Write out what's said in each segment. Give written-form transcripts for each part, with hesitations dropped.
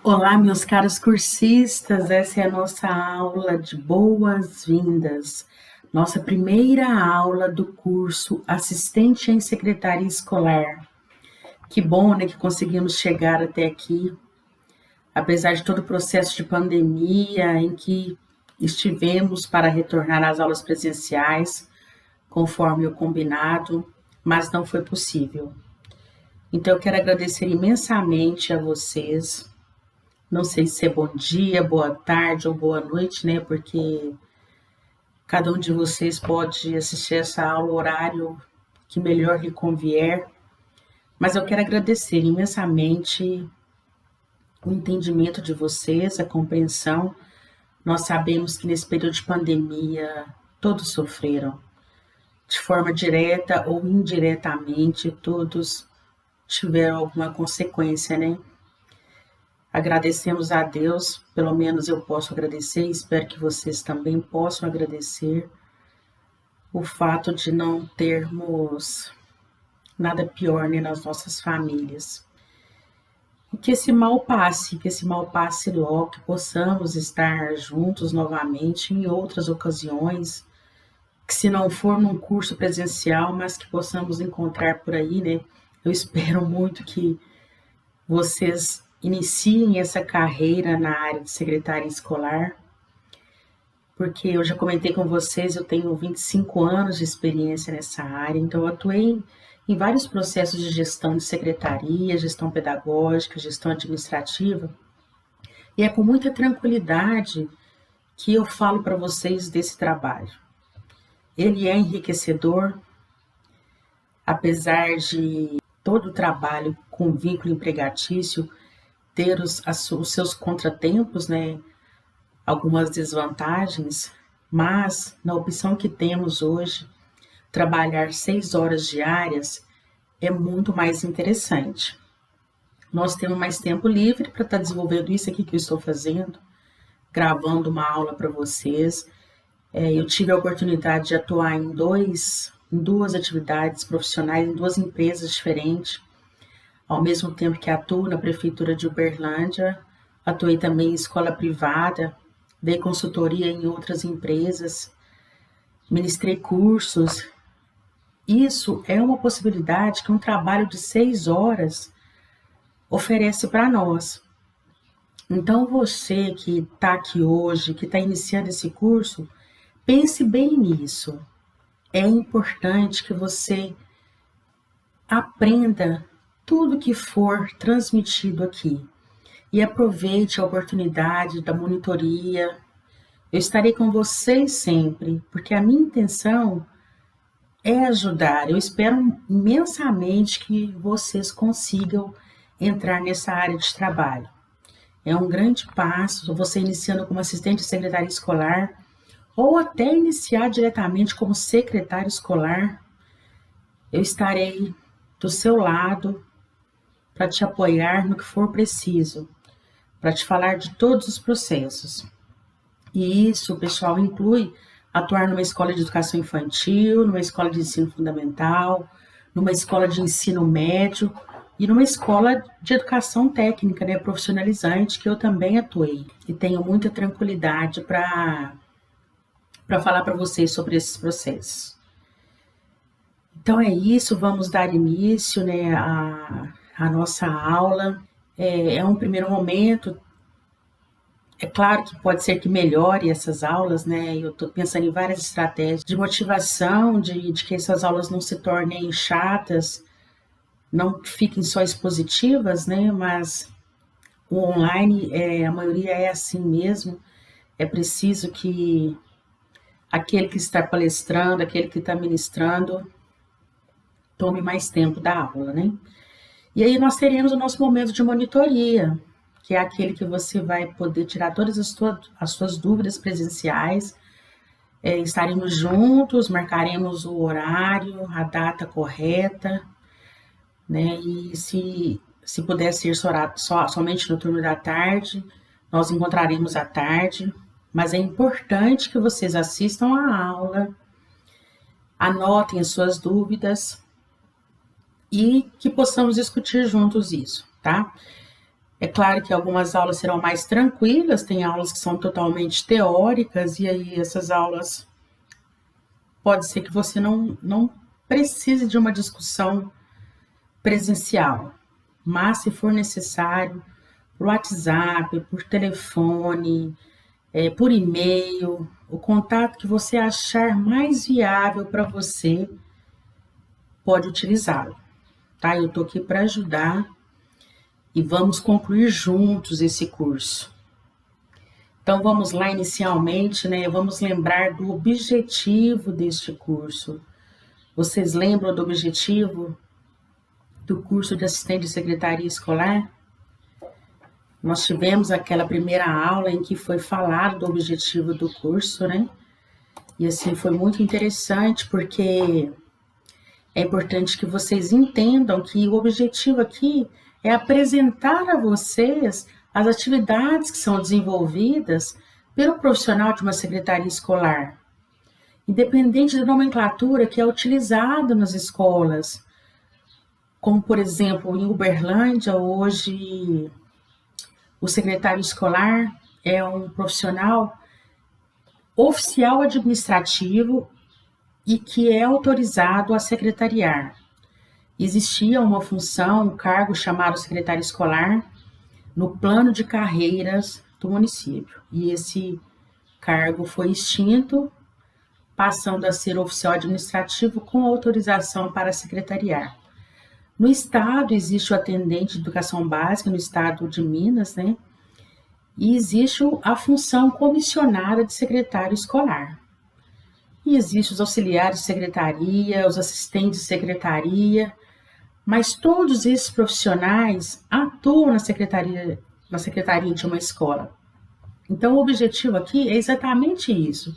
Olá, meus caros cursistas, essa é a nossa aula de boas-vindas, nossa primeira aula do curso Assistente em Secretaria Escolar. Que bom, né, que conseguimos chegar até aqui, apesar de todo o processo de pandemia em que estivemos para retornar às aulas presenciais, conforme o combinado, mas não foi possível. Então, eu quero agradecer imensamente a vocês. Não sei se é bom dia, boa tarde ou boa noite, né? Porque cada um de vocês pode assistir essa aula no horário que melhor lhe convier. Mas eu quero agradecer imensamente o entendimento de vocês, a compreensão. Nós sabemos que nesse período de pandemia todos sofreram, de forma direta ou indiretamente, todos tiveram alguma consequência, né? Agradecemos a Deus, pelo menos eu posso agradecer, espero que vocês também possam agradecer o fato de não termos nada pior, né, nas nossas famílias. E que esse mal passe logo, que possamos estar juntos novamente em outras ocasiões, que se não for num curso presencial, mas que possamos encontrar por aí, né? Eu espero muito que vocês iniciem essa carreira na área de secretária escolar, porque eu já comentei com vocês, eu tenho 25 anos de experiência nessa área, então eu atuei em vários processos de gestão de secretaria, gestão pedagógica, gestão administrativa, e é com muita tranquilidade que eu falo para vocês desse trabalho. Ele é enriquecedor, apesar de todo o trabalho com vínculo empregatício ter os seus contratempos, né? Algumas desvantagens, mas na opção que temos hoje, trabalhar 6 horas diárias é muito mais interessante. Nós temos mais tempo livre para estar desenvolvendo isso aqui que eu estou fazendo, gravando uma aula para vocês. Eu tive a oportunidade de atuar em duas atividades profissionais, em duas empresas diferentes, ao mesmo tempo que atuo na Prefeitura de Uberlândia, atuei também em escola privada, dei consultoria em outras empresas, ministrei cursos. Isso é uma possibilidade que um trabalho de 6 horas oferece para nós. Então, você que está aqui hoje, que está iniciando esse curso, pense bem nisso. É importante que você aprenda tudo que for transmitido aqui e aproveite a oportunidade da monitoria. Eu estarei com vocês sempre, porque a minha intenção é ajudar. Eu espero imensamente que vocês consigam entrar nessa área de trabalho. É um grande passo, você iniciando como assistente de secretária escolar, ou até iniciar diretamente como secretário escolar. Eu estarei do seu lado para te apoiar no que for preciso, para te falar de todos os processos. E isso, pessoal, inclui atuar numa escola de educação infantil, numa escola de ensino fundamental, numa escola de ensino médio e numa escola de educação técnica, né, profissionalizante, que eu também atuei. E tenho muita tranquilidade para falar para vocês sobre esses processos. Então é isso, vamos dar início, né, à nossa aula. É um primeiro momento. É claro que pode ser que melhore essas aulas, né? Eu estou pensando em várias estratégias de motivação, de que essas aulas não se tornem chatas, não fiquem só expositivas, né? Mas o online, a maioria é assim mesmo. É preciso que aquele que está palestrando, aquele que está ministrando, tome mais tempo da aula, né? E aí nós teremos o nosso momento de monitoria, que é aquele que você vai poder tirar todas as suas dúvidas presenciais. Estaremos juntos, marcaremos o horário, a data correta, né? E se puder ser somente no turno da tarde, nós encontraremos à tarde. Mas é importante que vocês assistam à aula, anotem as suas dúvidas e que possamos discutir juntos isso, tá? É claro que algumas aulas serão mais tranquilas, tem aulas que são totalmente teóricas, e aí essas aulas pode ser que você não precise de uma discussão presencial, mas se for necessário, por WhatsApp, por telefone, por e-mail, o contato que você achar mais viável para você, pode utilizá-lo, tá? Eu estou aqui para ajudar e vamos concluir juntos esse curso. Então vamos lá inicialmente, né? Vamos lembrar do objetivo deste curso. Vocês lembram do objetivo do curso de assistente de secretaria escolar? Nós tivemos aquela primeira aula em que foi falado do objetivo do curso, né? E assim foi muito interessante, porque é importante que vocês entendam que o objetivo aqui é apresentar a vocês as atividades que são desenvolvidas pelo profissional de uma secretaria escolar, independente da nomenclatura que é utilizada nas escolas. Como, por exemplo, em Uberlândia, hoje, o secretário escolar é um profissional oficial administrativo e que é autorizado a secretariar. Existia uma função, um cargo chamado secretário escolar no plano de carreiras do município. E esse cargo foi extinto, passando a ser oficial administrativo com autorização para secretariar. No estado existe o atendente de educação básica, no estado de Minas, né? E existe a função comissionada de secretário escolar. E existem os auxiliares de secretaria, os assistentes de secretaria, mas todos esses profissionais atuam na secretaria de uma escola. Então, o objetivo aqui é exatamente isso.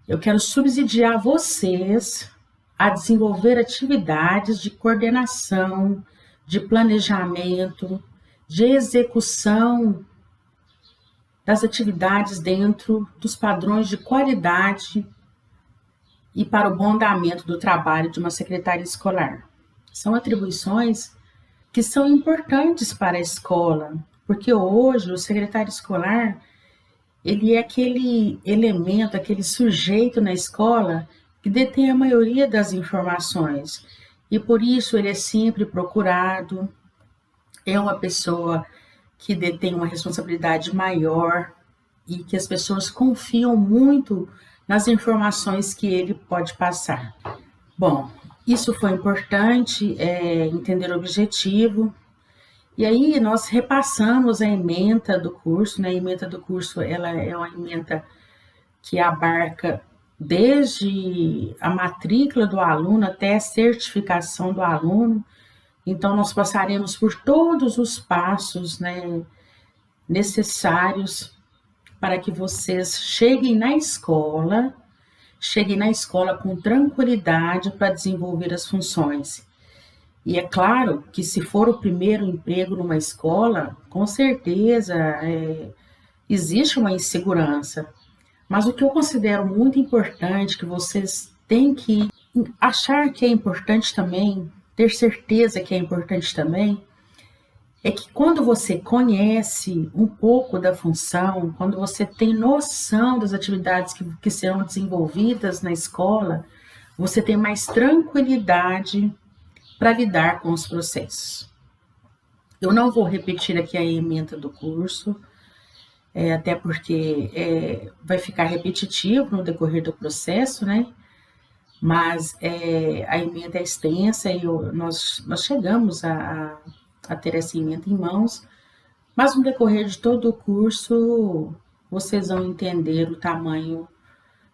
Eu quero subsidiar vocês a desenvolver atividades de coordenação, de planejamento, de execução das atividades dentro dos padrões de qualidade e para o bom andamento do trabalho de uma secretaria escolar. São atribuições que são importantes para a escola, porque hoje o secretário escolar, ele é aquele elemento, aquele sujeito na escola que detém a maioria das informações, e por isso ele é sempre procurado, é uma pessoa que detém uma responsabilidade maior e que as pessoas confiam muito nas informações que ele pode passar. Bom, isso foi importante, entender o objetivo. E aí nós repassamos a ementa do curso, né? A ementa do curso, ela é uma ementa que abarca desde a matrícula do aluno até a certificação do aluno. Então, nós passaremos por todos os passos, né, necessários para que vocês cheguem na escola com tranquilidade para desenvolver as funções. E é claro que se for o primeiro emprego numa escola, com certeza existe uma insegurança. Mas o que eu considero muito importante, que vocês têm que achar que é importante também, ter certeza que é importante também, é que quando você conhece um pouco da função, quando você tem noção das atividades que serão desenvolvidas na escola, você tem mais tranquilidade para lidar com os processos. Eu não vou repetir aqui a ementa do curso, até porque vai ficar repetitivo no decorrer do processo, né? Mas a ementa é extensa e nós chegamos a ter essa ementa em mãos, mas no decorrer de todo o curso, vocês vão entender o tamanho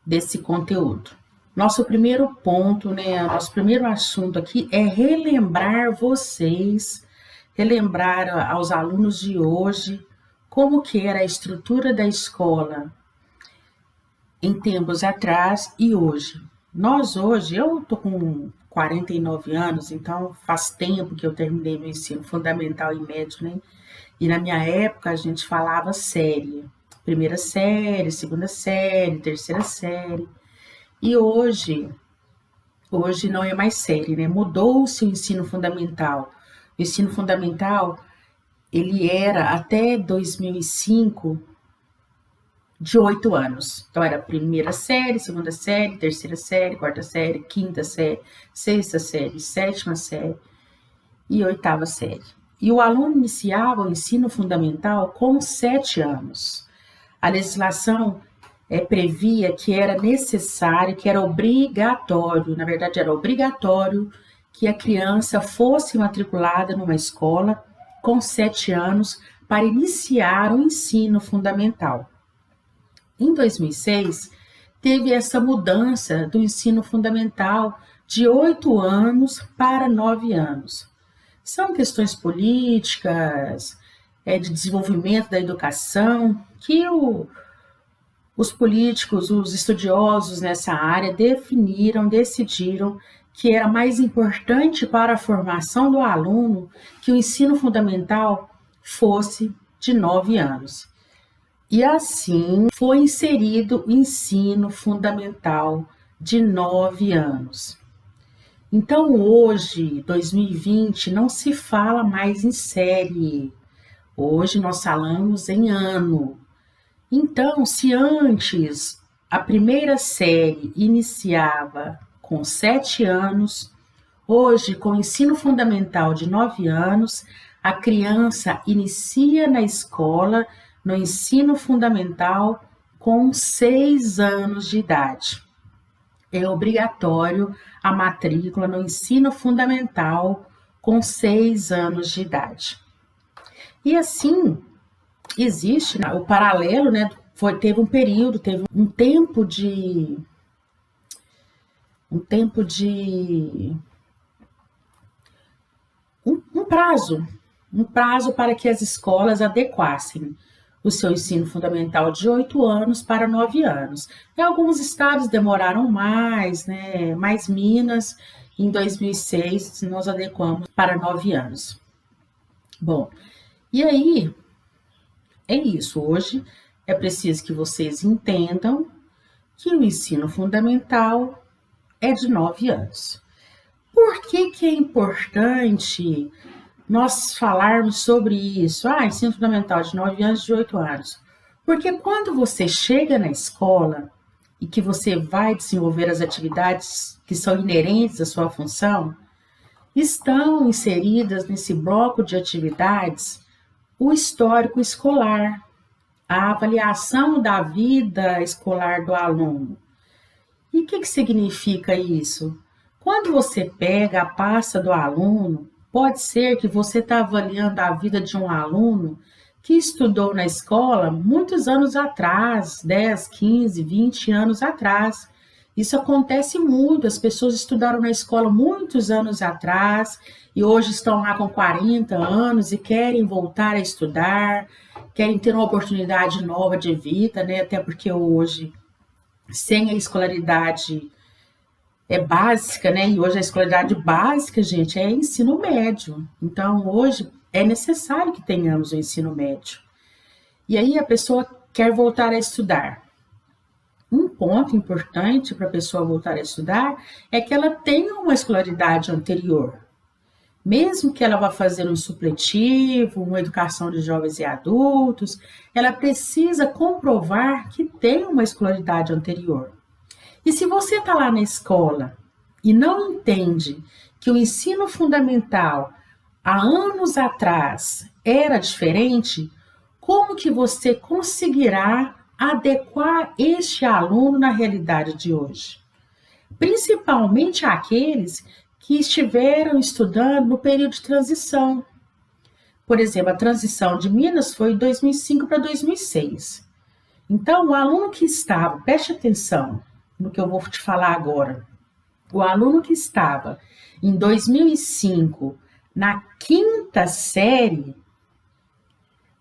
desse conteúdo. Nosso primeiro ponto, né, nosso primeiro assunto aqui é relembrar aos alunos de hoje, como que era a estrutura da escola em tempos atrás e hoje. Eu estou com 49 anos, então faz tempo que eu terminei meu ensino fundamental e médio, né? E na minha época a gente falava série, primeira série, segunda série, terceira série. E hoje não é mais série, né? Mudou-se o ensino fundamental. O ensino fundamental, ele era até 2005 de 8 anos. Então era primeira série, segunda série, terceira série, quarta série, quinta série, sexta série, sétima série e oitava série. E o aluno iniciava o ensino fundamental com 7 anos. A legislação previa que era necessário, que era obrigatório, na verdade era obrigatório que a criança fosse matriculada numa escola com 7 anos para iniciar o ensino fundamental. Em 2006, teve essa mudança do ensino fundamental de 8 anos para 9 anos. São questões políticas, de desenvolvimento da educação, que os políticos, os estudiosos nessa área decidiram que era mais importante para a formação do aluno que o ensino fundamental fosse de 9 anos. E assim foi inserido o ensino fundamental de 9 anos. Então hoje, 2020, não se fala mais em série. Hoje nós falamos em ano. Então, se antes a primeira série iniciava com 7 anos, hoje, com o ensino fundamental de 9 anos, a criança inicia na escola, no ensino fundamental, com 6 anos de idade. É obrigatório a matrícula no ensino fundamental com 6 anos de idade. E assim, existe o paralelo, né? Teve um tempo de um prazo para que as escolas adequassem o seu ensino fundamental de 8 anos para 9 anos. Em alguns estados demoraram mais, né? Mais Minas, em 2006, nós adequamos para 9 anos. Bom, e aí, é isso. Hoje é preciso que vocês entendam que o ensino fundamental é de 9 anos. Por que é importante nós falarmos sobre isso? Ensino fundamental de 9 anos, de 8 anos. Porque quando você chega na escola e que você vai desenvolver as atividades que são inerentes à sua função, estão inseridas nesse bloco de atividades o histórico escolar, a avaliação da vida escolar do aluno. E o que significa isso? Quando você pega a pasta do aluno, pode ser que você está avaliando a vida de um aluno que estudou na escola muitos anos atrás, 10, 15, 20 anos atrás. Isso acontece muito, as pessoas estudaram na escola muitos anos atrás e hoje estão lá com 40 anos e querem voltar a estudar, querem ter uma oportunidade nova de vida, né? Até porque hoje, sem a escolaridade básica, né? E hoje a escolaridade básica, gente, é ensino médio. Então, hoje é necessário que tenhamos o ensino médio. E aí a pessoa quer voltar a estudar. Um ponto importante para a pessoa voltar a estudar é que ela tenha uma escolaridade anterior. Mesmo que ela vá fazer um supletivo, uma educação de jovens e adultos, ela precisa comprovar que tem uma escolaridade anterior. E se você está lá na escola e não entende que o ensino fundamental há anos atrás era diferente, como que você conseguirá adequar este aluno na realidade de hoje? Principalmente aqueles que estiveram estudando no período de transição. Por exemplo, a transição de Minas foi de 2005 para 2006. Então, o aluno que estava, preste atenção no que eu vou te falar agora, o aluno que estava em 2005 na 5ª série,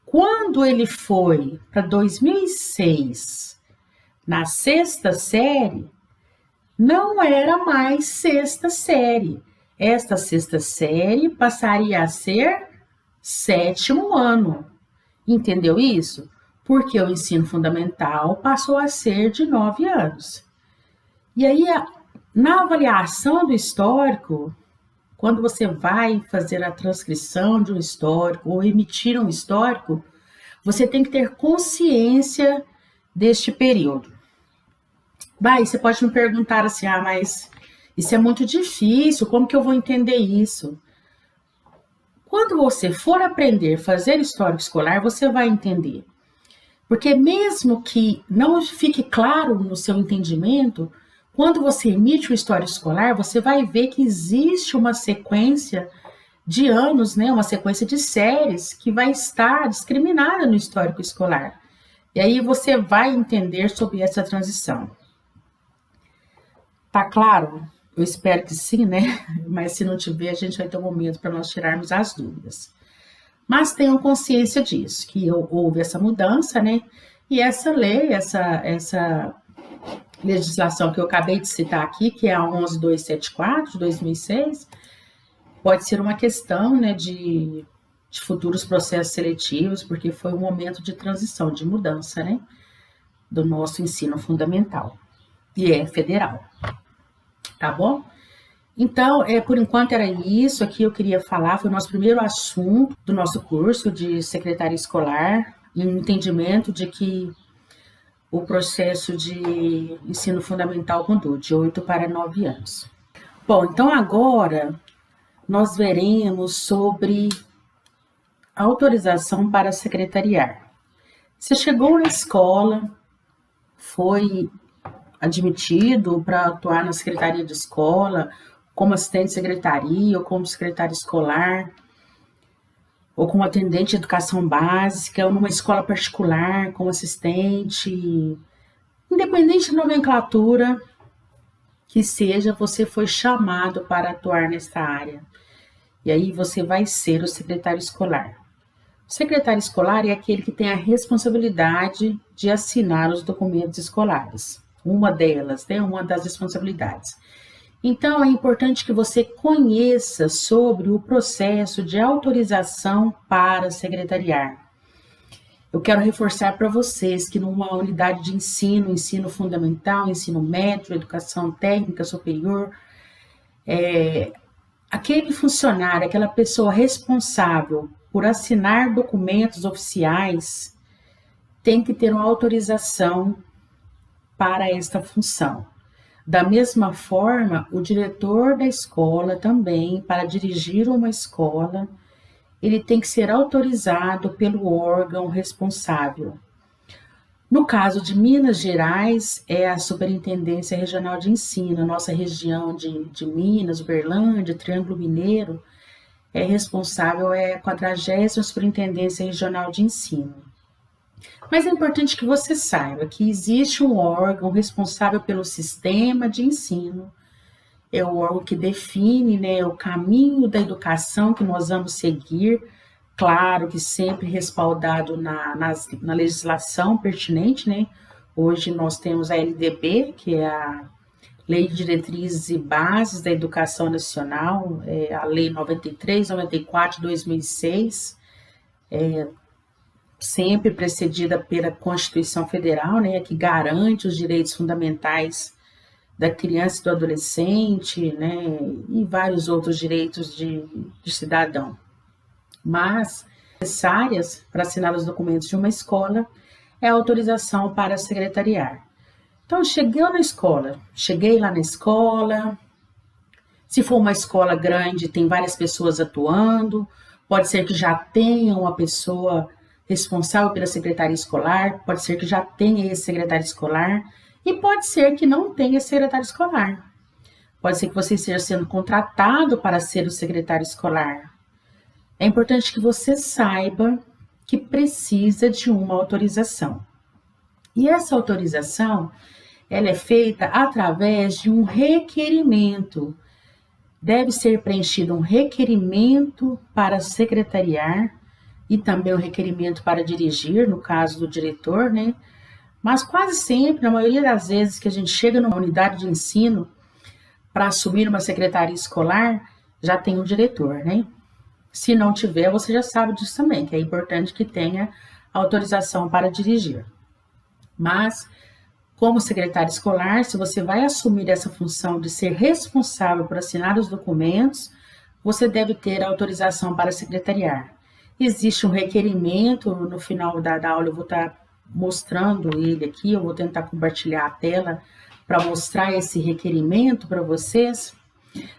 quando ele foi para 2006 na 6ª série, não era mais 6ª série. Esta 6ª série passaria a ser 7º ano. Entendeu isso? Porque o ensino fundamental passou a ser de 9 anos. E aí, na avaliação do histórico, quando você vai fazer a transcrição de um histórico ou emitir um histórico, você tem que ter consciência deste período. Você pode me perguntar assim, mas isso é muito difícil, como que eu vou entender isso? Quando você for aprender a fazer histórico escolar, você vai entender. Porque mesmo que não fique claro no seu entendimento, quando você emite o histórico escolar, você vai ver que existe uma sequência de anos, né, uma sequência de séries que vai estar discriminada no histórico escolar. E aí você vai entender sobre essa transição. Tá claro? Eu espero que sim, né? Mas se não tiver, a gente vai ter um momento para nós tirarmos as dúvidas. Mas tenham consciência disso, que houve essa mudança, né? E essa lei, essa legislação que eu acabei de citar aqui, que é a 11274 de 2006, pode ser uma questão, né, de futuros processos seletivos, porque foi um momento de transição, de mudança, né, do nosso ensino fundamental. E é federal. Tá bom? Então, por enquanto era isso aqui eu queria falar, foi o nosso primeiro assunto do nosso curso de secretaria escolar, e um entendimento de que o processo de ensino fundamental mudou de 8 para 9 anos. Bom, então agora nós veremos sobre autorização para secretariar. Você chegou na escola, foi admitido para atuar na secretaria de escola, como assistente de secretaria, ou como secretário escolar, ou como atendente de educação básica, ou numa escola particular, como assistente, independente da nomenclatura que seja, você foi chamado para atuar nessa área. E aí você vai ser o secretário escolar. O secretário escolar é aquele que tem a responsabilidade de assinar os documentos escolares. Uma delas, né, uma das responsabilidades. Então, é importante que você conheça sobre o processo de autorização para secretariar. Eu quero reforçar para vocês que numa unidade de ensino, ensino fundamental, ensino médio, educação técnica superior, aquele funcionário, aquela pessoa responsável por assinar documentos oficiais tem que ter uma autorização para esta função. Da mesma forma, o diretor da escola também, para dirigir uma escola, ele tem que ser autorizado pelo órgão responsável. No caso de Minas Gerais, é a Superintendência Regional de Ensino, a nossa região de Minas, Uberlândia, Triângulo Mineiro, é responsável, é a 40ª Superintendência Regional de Ensino. Mas é importante que você saiba que existe um órgão responsável pelo sistema de ensino, é o órgão que define, né, o caminho da educação que nós vamos seguir, claro que sempre respaldado na legislação pertinente, né? Hoje nós temos a LDB, que é a Lei de Diretrizes e Bases da Educação Nacional, a Lei 93, 94 de 2006, sempre precedida pela Constituição Federal, né, que garante os direitos fundamentais da criança e do adolescente, né, e vários outros direitos de cidadão. Mas necessárias para assinar os documentos de uma escola é a autorização para secretariar. Então, cheguei lá na escola, se for uma escola grande, tem várias pessoas atuando, pode ser que já tenha uma pessoa responsável pela secretaria escolar, pode ser que já tenha esse secretário escolar, e pode ser que não tenha secretário escolar. Pode ser que você esteja sendo contratado para ser o secretário escolar. É importante que você saiba que precisa de uma autorização. E essa autorização, ela é feita através de um requerimento. Deve ser preenchido um requerimento para secretariar e também um requerimento para dirigir, no caso do diretor, né? Mas quase sempre, na maioria das vezes que a gente chega numa unidade de ensino para assumir uma secretaria escolar, já tem um diretor, né? Se não tiver, você já sabe disso também, que é importante que tenha autorização para dirigir. Mas, como secretário escolar, se você vai assumir essa função de ser responsável por assinar os documentos, você deve ter autorização para secretariar. Existe um requerimento, no final da aula eu vou estar mostrando ele aqui, eu vou tentar compartilhar a tela para mostrar esse requerimento para vocês,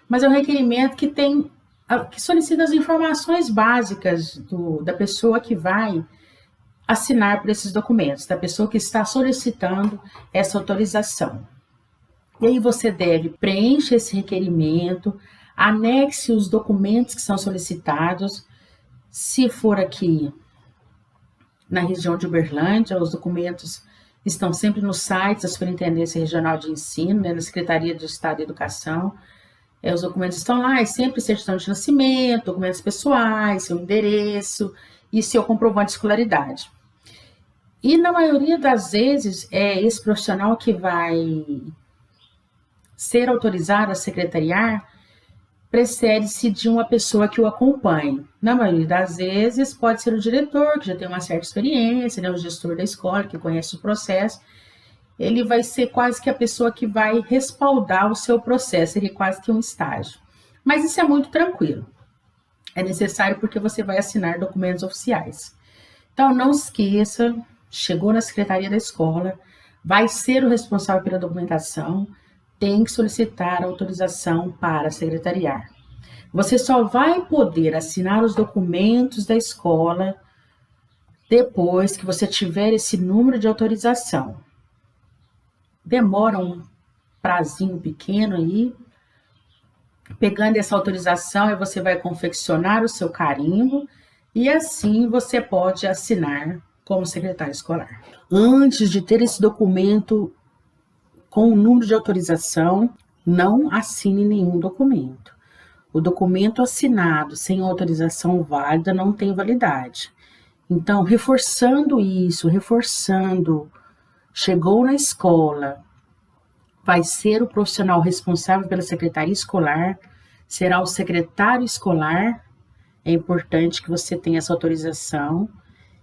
mas é um requerimento que solicita as informações básicas da pessoa que vai assinar por esses documentos, da pessoa que está solicitando essa autorização. E aí você deve preencher esse requerimento, anexe os documentos que são solicitados. Se for aqui na região de Uberlândia, os documentos estão sempre no site da Superintendência Regional de Ensino, na Secretaria de Estado de Educação. Os documentos estão lá, é sempre certidão de nascimento, documentos pessoais, seu endereço e seu comprovante de escolaridade. E na maioria das vezes, esse profissional que vai ser autorizado a secretariar precede-se de uma pessoa que o acompanhe. Na maioria das vezes, pode ser o diretor, que já tem uma certa experiência, né, o gestor da escola, que conhece o processo. Ele vai ser quase que a pessoa que vai respaldar o seu processo, seria quase que um estágio. Mas isso é muito tranquilo. É necessário porque você vai assinar documentos oficiais. Então, não esqueça, chegou na secretaria da escola, vai ser o responsável pela documentação, tem que solicitar autorização para secretariar. Você só vai poder assinar os documentos da escola depois que você tiver esse número de autorização. Demora um prazinho pequeno aí. Pegando essa autorização, aí você vai confeccionar o seu carimbo e assim você pode assinar como secretário escolar. Antes de ter esse documento com o número de autorização, não assine nenhum documento. O documento assinado sem autorização válida não tem validade. Então, reforçando isso, chegou na escola, vai ser o profissional responsável pela secretaria escolar, será o secretário escolar. É importante que você tenha essa autorização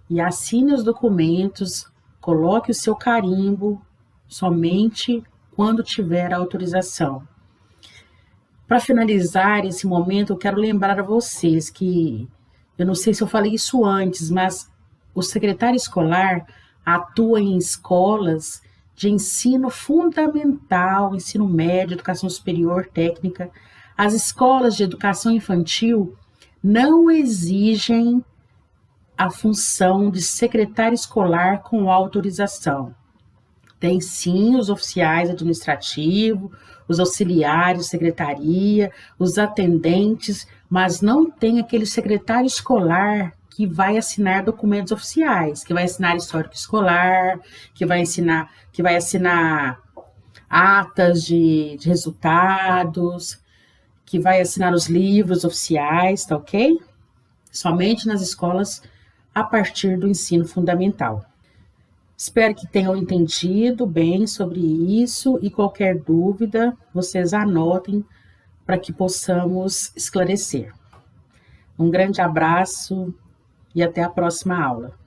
e assine os documentos, coloque o seu carimbo, somente quando tiver a autorização. Para finalizar esse momento, eu quero lembrar a vocês que, eu não sei se eu falei isso antes, mas o secretário escolar atua em escolas de ensino fundamental, ensino médio, educação superior, técnica. As escolas de educação infantil não exigem a função de secretário escolar com autorização. Tem sim os oficiais administrativos, os auxiliares de secretaria, os atendentes, mas não tem aquele secretário escolar que vai assinar documentos oficiais, que vai assinar histórico escolar, que vai assinar atas de resultados, que vai assinar os livros oficiais, tá ok? Somente nas escolas a partir do ensino fundamental. Espero que tenham entendido bem sobre isso e qualquer dúvida, vocês anotem para que possamos esclarecer. Um grande abraço e até a próxima aula.